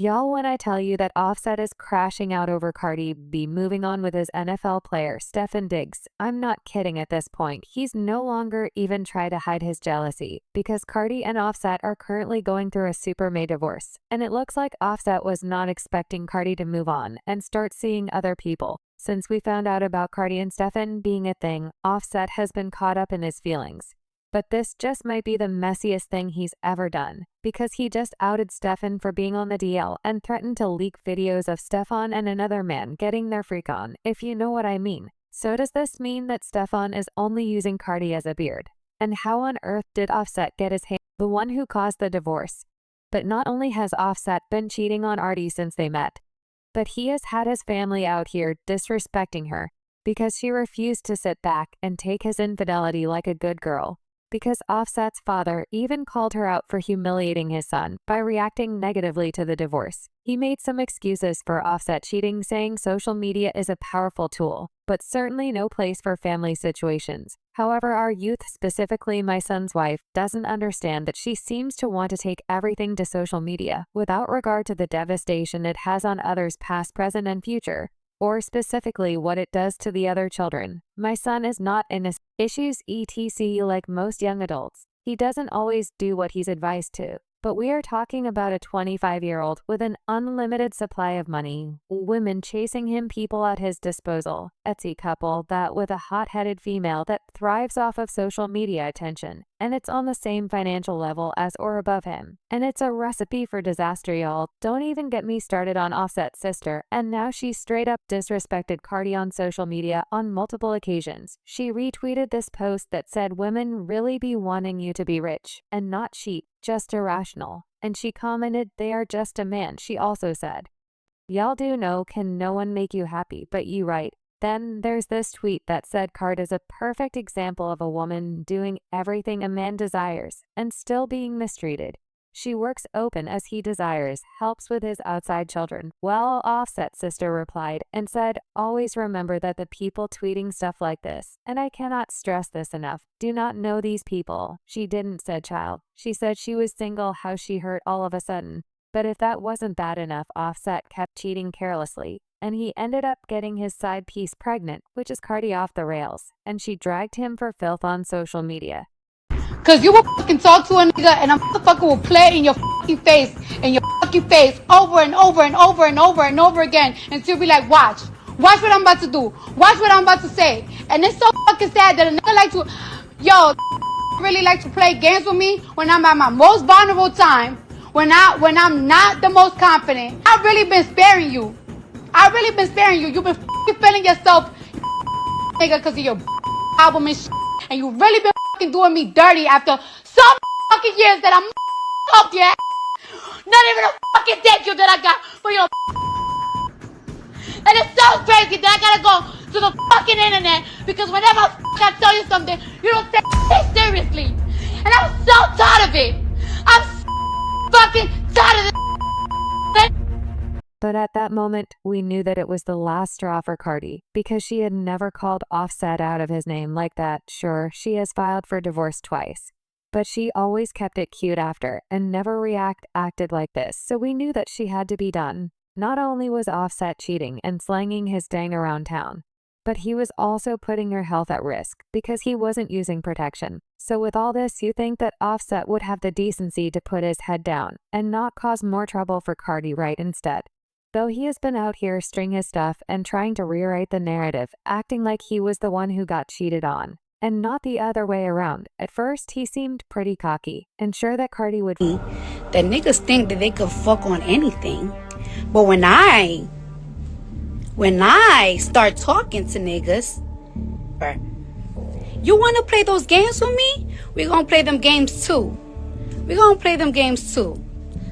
Y'all, when I tell you that Offset is crashing out over Cardi B moving on with his NFL player Stefon, I'm not kidding at this point. He's no longer even try to hide his jealousy because Cardi and Offset are currently going through a super May divorce, and it looks like Offset was not expecting Cardi to move on and start seeing other people. Since we found out about Cardi and Stefon being a thing, Offset has been caught up in his feelings. But this just might be the messiest thing he's ever done, because he just outed Stefon for being on the DL and threatened to leak videos of Stefon and another man getting their freak on, if you know what I mean. So does this mean that Stefon is only using Cardi as a beard? And how on earth did Offset get his hand, the one who caused the divorce? But not only has Offset been cheating on Cardi since they met, but he has had his family out here disrespecting her because she refused to sit back and take his infidelity like a good girl. Because Offset's father even called her out for humiliating his son by reacting negatively to the divorce. He made some excuses for Offset cheating, saying social media is a powerful tool, but certainly no place for family situations. However, our youth, specifically my son's wife, doesn't understand that she seems to want to take everything to social media without regard to the devastation it has on others past, present, and future, or specifically what it does to the other children. My son is not in his issues etc. like most young adults. He doesn't always do what he's advised to. But we are talking about a 25-year-old with an unlimited supply of money, women chasing him, people at his disposal, Etsy couple that with a hot-headed female that thrives off of social media attention, and it's on the same financial level as or above him. And it's a recipe for disaster, y'all. Don't even get me started on Offset's sister, and now she straight up disrespected Cardi on social media on multiple occasions. She retweeted this post that said women really be wanting you to be rich and not cheap, just irrational. And she commented, they are just a man. She also said, y'all do know can no one make you happy but you, right? Then there's this tweet that said Card is a perfect example of a woman doing everything a man desires and still being mistreated. She works open as he desires, helps with his outside children. Well, Offset's sister replied and said, always remember that the people tweeting stuff like this, and I cannot stress this enough, do not know these people. She didn't said child. She said she was single, how she hurt all of a sudden. But if that wasn't bad enough, Offset kept cheating carelessly, and he ended up getting his side piece pregnant, which is Cardi off the rails, and she dragged him for filth on social media. Cause you will fucking talk to a nigga and a motherfucker will play in your fucking face over and over and over and over and over again until you be like, watch what I'm about to do, watch what I'm about to say. And it's so fucking sad that a nigga like to, really like to play games with me when I'm at my most vulnerable time, when I'm not the most confident. I've really been sparing you. You've been fucking feeling yourself, nigga, cause of your album and shit. And you really been fucking doing me dirty after some fucking years that I'm up your ass. Not even a fucking thank you that I got for your. And it's so crazy that I gotta go to the fucking internet because whenever I tell you something, you don't take it seriously. And I'm so tired of it. I'm fucking tired of this. But at that moment, we knew that it was the last straw for Cardi, because she had never called Offset out of his name like that. Sure, she has filed for divorce twice, but she always kept it cute after and never acted like this, so we knew that she had to be done. Not only was Offset cheating and slanging his dang around town, but he was also putting her health at risk because he wasn't using protection. So with all this, you think that Offset would have the decency to put his head down and not cause more trouble for Cardi, right, instead. Though he has been out here stringing his stuff and trying to rewrite the narrative, acting like he was the one who got cheated on, and not the other way around. At first, he seemed pretty cocky and sure that Cardi would. That niggas think that they could fuck on anything. But when I start talking to niggas, you want to play those games with me? We're going to play them games too.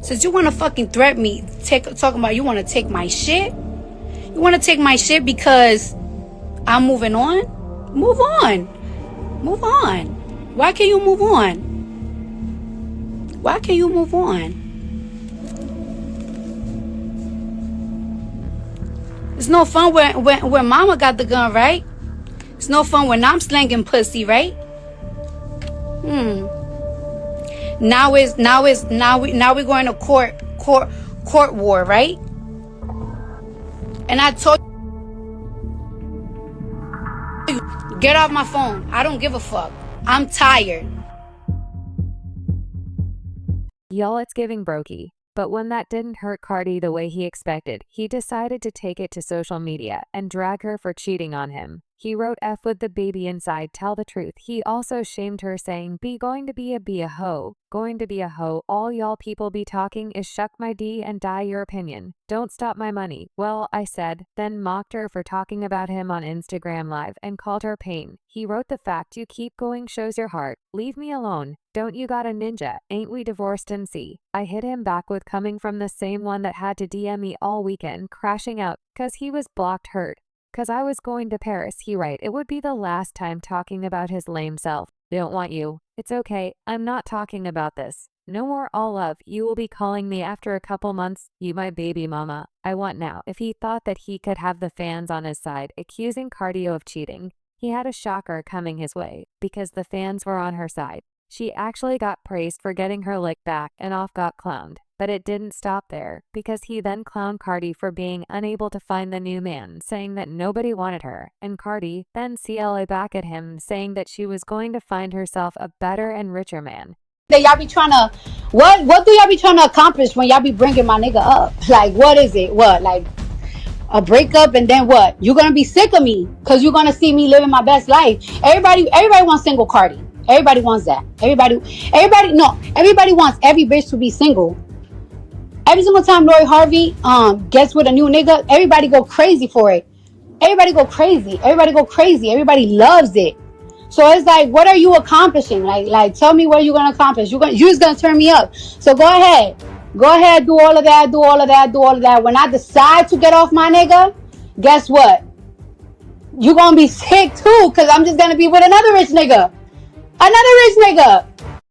Since you want to fucking threaten me, talking about you want to take my shit? You want to take my shit because I'm moving on? Move on. Why can't you move on? It's no fun when mama got the gun, right? It's no fun when I'm slanging pussy, right? Now we're going to court war, right? And I told you, get off my phone. I don't give a fuck. I'm tired. Y'all, it's giving brokey. But when that didn't hurt Cardi the way he expected, he decided to take it to social media and drag her for cheating on him. He wrote F with the baby inside, tell the truth. He also shamed her saying, be a hoe. Going to be a hoe. All y'all people be talking is shuck my D and die your opinion. Don't stop my money. Well, I said, then mocked her for talking about him on Instagram Live and called her pain. He wrote the fact you keep going shows your heart. Leave me alone. Don't you got a ninja? Ain't we divorced and see? I hit him back with coming from the same one that had to DM me all weekend, crashing out, cause he was blocked hurt. Cause I was going to Paris, he write. It would be the last time talking about his lame self. Don't want you. It's okay, I'm not talking about this. No more all love. You will be calling me after a couple months. You my baby mama. I want now. If he thought that he could have the fans on his side, accusing Cardi of cheating, he had a shocker coming his way, because the fans were on her side. She actually got praised for getting her lick back and off got clowned. But it didn't stop there, because he then clowned Cardi for being unable to find the new man, saying that nobody wanted her, and Cardi then CLA back at him, saying that she was going to find herself a better and richer man. That y'all be trying to, what do y'all be trying to accomplish when y'all be bringing my nigga up? Like, what is it? What, like a breakup and then what? You're gonna be sick of me because you're gonna see me living my best life. Everybody wants single Cardi. Everybody wants that. Everybody wants every bitch to be single. Every single time Lori Harvey gets with a new nigga, everybody go crazy for it. Everybody go crazy. Everybody loves it. So it's like, what are you accomplishing? Like tell me what you're gonna accomplish. You're just gonna turn me up. So go ahead, do all of that. When I decide to get off my nigga, guess what? You're gonna be sick too, because I'm just gonna be with another rich nigga.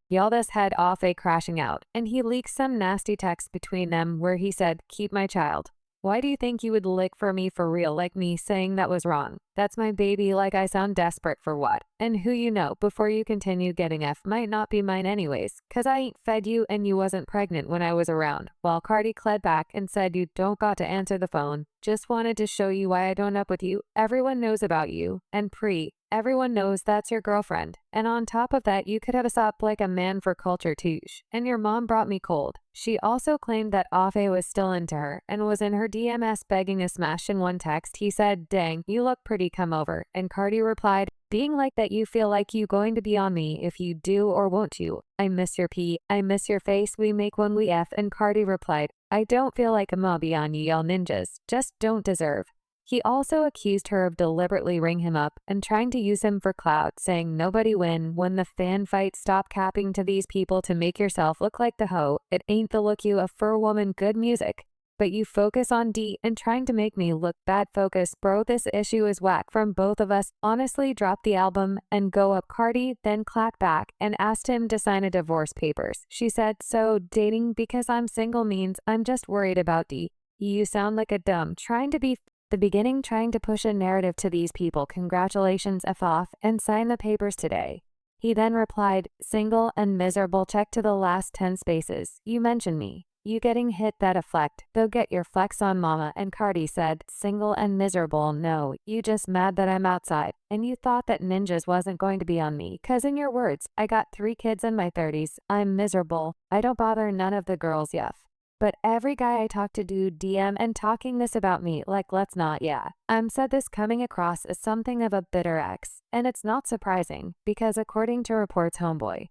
Y'all, this had Afe crashing out, and he leaked some nasty text between them where he said, keep my child. Why do you think you would lick for me for real, like me saying that was wrong? That's my baby, like I sound desperate for what? And who you know before you continue getting F might not be mine anyways, cause I ain't fed you and you wasn't pregnant when I was around. While Cardi clad back and said you don't got to answer the phone. Just wanted to show you why I don't up with you. Everyone knows about you. And everyone knows that's your girlfriend. And on top of that, you could have us up like a man for culture touche. And your mom brought me cold. She also claimed that Afe was still into her and was in her DMs begging a smash. In one text, he said, dang, you look pretty, come over. And Cardi replied, being like that you feel like you going to be on me if you do or won't you. I miss your pee. I miss your face. We make when we F. And Cardi replied, I don't feel like I'ma be on you, y'all ninjas. Just don't deserve. He also accused her of deliberately ring him up and trying to use him for clout, saying nobody win when the fan fight. Stop capping to these people to make yourself look like the hoe. It ain't the look you a fur woman good music. But you focus on D and trying to make me look bad. Focus, bro, this issue is whack from both of us. Honestly, drop the album and go up. Cardi then clapped back and asked him to sign a divorce papers. She said, so dating because I'm single means I'm just worried about D. You sound like a dumb trying to be the beginning, trying to push a narrative to these people. Congratulations, F off and sign the papers today. He then replied, single and miserable, check to the last 10 spaces. You mentioned me. You getting hit that affect, though get your flex on mama. And Cardi said, single and miserable, no, you just mad that I'm outside, and you thought that ninjas wasn't going to be on me, cause in your words, I got 3 kids in my 30s, I'm miserable, I don't bother none of the girls, yuff. But every guy I talk to do DM and talking this about me, like let's not, yeah. Said this coming across as something of a bitter ex, and it's not surprising, because according to reports, homeboy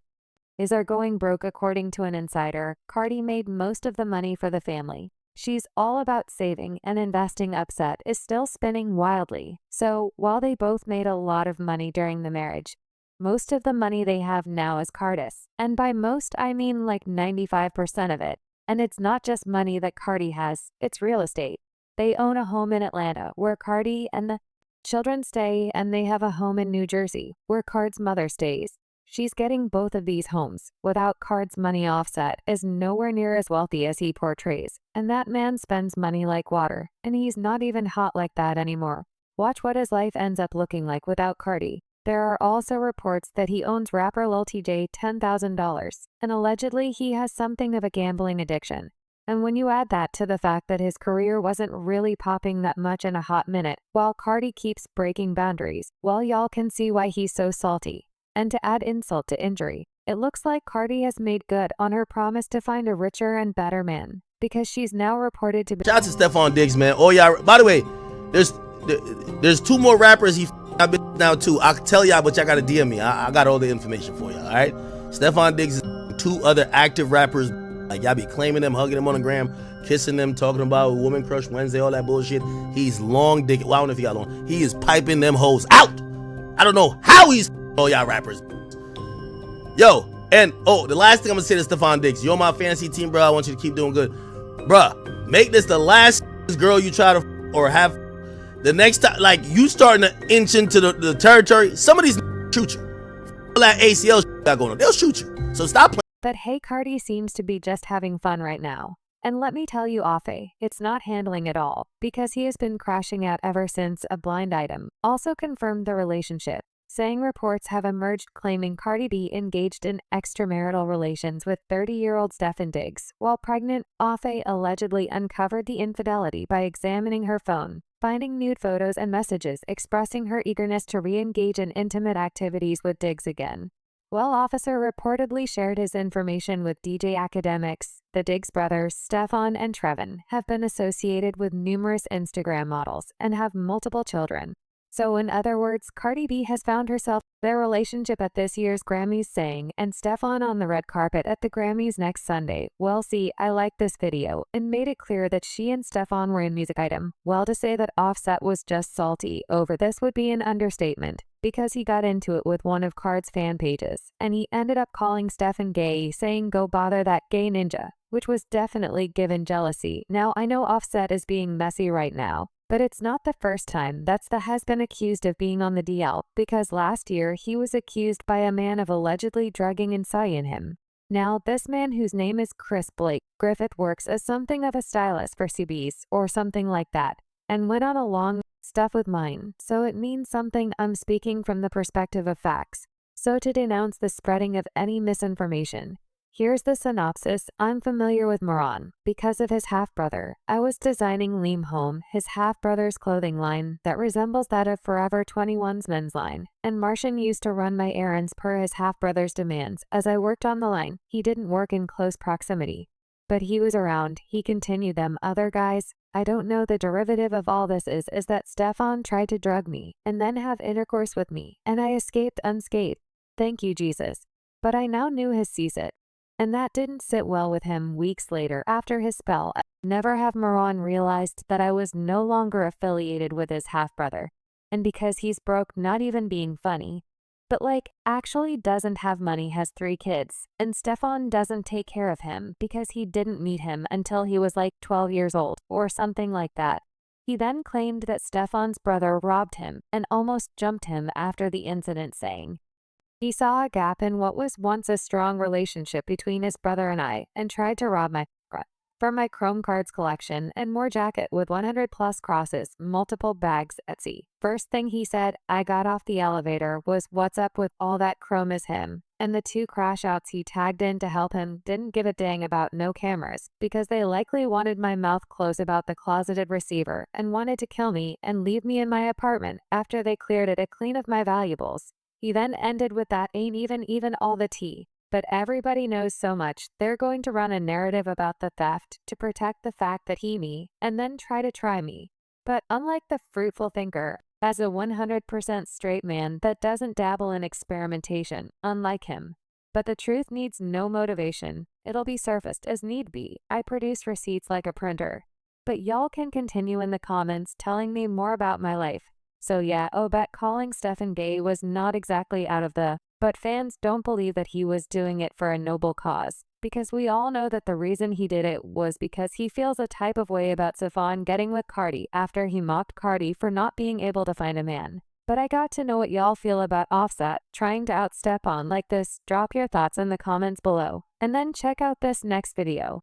is are going broke. According to an insider, Cardi made most of the money for the family. She's all about saving and investing. Upset is still spinning wildly. So while they both made a lot of money during the marriage, most of the money they have now is Cardis. And by most, I mean like 95% of it. And it's not just money that Cardi has, it's real estate. They own a home in Atlanta where Cardi and the children stay, and they have a home in New Jersey where Card's mother stays. She's getting both of these homes without Card's money. Offset is nowhere near as wealthy as he portrays, and that man spends money like water, and he's not even hot like that anymore. Watch what his life ends up looking like without Cardi. There are also reports that he owns rapper L3ks $10,000, and allegedly he has something of a gambling addiction. And when you add that to the fact that his career wasn't really popping that much in a hot minute, while Cardi keeps breaking boundaries, well, y'all can see why he's so salty. And to add insult to injury, it looks like Cardi has made good on her promise to find a richer and better man, because she's now reported to be— Shout out to Stefon Diggs, man. Oh y'all, by the way, there's 2 more rappers he I've been now too. I'll tell y'all, but y'all gotta DM me. I got all the information for y'all, all right? Stefon Diggs is 2 other active rappers. Like, y'all be claiming them, hugging them on the gram, kissing them, talking about Woman Crush Wednesday, all that bullshit. He's long dick. Well, I don't know if he got long. He is piping them hoes out. I don't know how he's all y'all rappers. Yo, and the last thing I'm gonna say to Stefon Diggs, you're on my fantasy team, bro. I want you to keep doing good. Bruh, make this the last girl you try to or have. The next time, like, you starting to inch into the territory, some of these shoot you. All that ACL got going on, they'll shoot you. So stop playing. But hey, Cardi seems to be just having fun right now. And let me tell you, Afe, it's not handling at all, because he has been crashing out ever since a blind item also confirmed the relationship, saying reports have emerged claiming Cardi B engaged in extramarital relations with 30-year-old Stefon Diggs. While pregnant, Afe allegedly uncovered the infidelity by examining her phone, finding nude photos and messages expressing her eagerness to re-engage in intimate activities with Diggs again. Well, officer reportedly shared his information with DJ Academics. The Diggs brothers, Stefon and Trevin, have been associated with numerous Instagram models and have multiple children. So in other words, Cardi B has found herself their relationship at this year's Grammys sang, and Stefon on the red carpet at the Grammys next Sunday. Well, see, I liked this video and made it clear that she and Stefon were in music item. Well, to say that Offset was just salty over this would be an understatement, because he got into it with one of Card's fan pages, and he ended up calling Stefon gay, saying go bother that gay ninja, which was definitely given jealousy. Now, I know Offset is being messy right now, but it's not the first time that has been accused of being on the DL, because last year he was accused by a man of allegedly drugging and in him. Now, this man, whose name is Chris Blake Griffith, works as something of a stylist for CBs or something like that, and went on a long stuff with mine, so it means something. I'm speaking from the perspective of facts. So to denounce the spreading of any misinformation, here's the synopsis. I'm familiar with Moran because of his half-brother. I was designing Liam Home, his half-brother's clothing line that resembles that of Forever 21's men's line, and Martian used to run my errands per his half-brother's demands. As I worked on the line, he didn't work in close proximity, but he was around. He continued. Them other guys, I don't know. The derivative of all this is that Stefon tried to drug me and then have intercourse with me, and I escaped unscathed. Thank you, Jesus. But I now knew his CSIT, and that didn't sit well with him. Weeks later, after his spell, never have Moran realized that I was no longer affiliated with his half-brother. And because he's broke, not even being funny, but like actually doesn't have money, has 3 kids, and Stefon doesn't take care of him because he didn't meet him until he was like 12 years old or something like that. He then claimed that Stefon's brother robbed him and almost jumped him after the incident, saying he saw a gap in what was once a strong relationship between his brother and I, and tried to rob my from my Chrome cards collection and more jacket with 100 plus crosses, multiple bags, Etsy. First thing he said, I got off the elevator, was what's up with all that Chrome is him. And the 2 crash outs he tagged in to help him didn't give a dang about no cameras, because they likely wanted my mouth closed about the closeted receiver and wanted to kill me and leave me in my apartment after they cleared it clean of my valuables. He then ended with that ain't even all the tea. But everybody knows so much, they're going to run a narrative about the theft to protect the fact that me, and then try me. But unlike the fruitful thinker, as a 100% straight man that doesn't dabble in experimentation, unlike him. But the truth needs no motivation. It'll be surfaced as need be. I produce receipts like a printer. But y'all can continue in the comments telling me more about my life. So yeah, bet calling Stefon gay was not exactly out of the, but fans don't believe that he was doing it for a noble cause, because we all know that the reason he did it was because he feels a type of way about Stefon getting with Cardi after he mocked Cardi for not being able to find a man. But I got to know what y'all feel about Offset trying to out Stefon like this. Drop your thoughts in the comments below, and then check out this next video.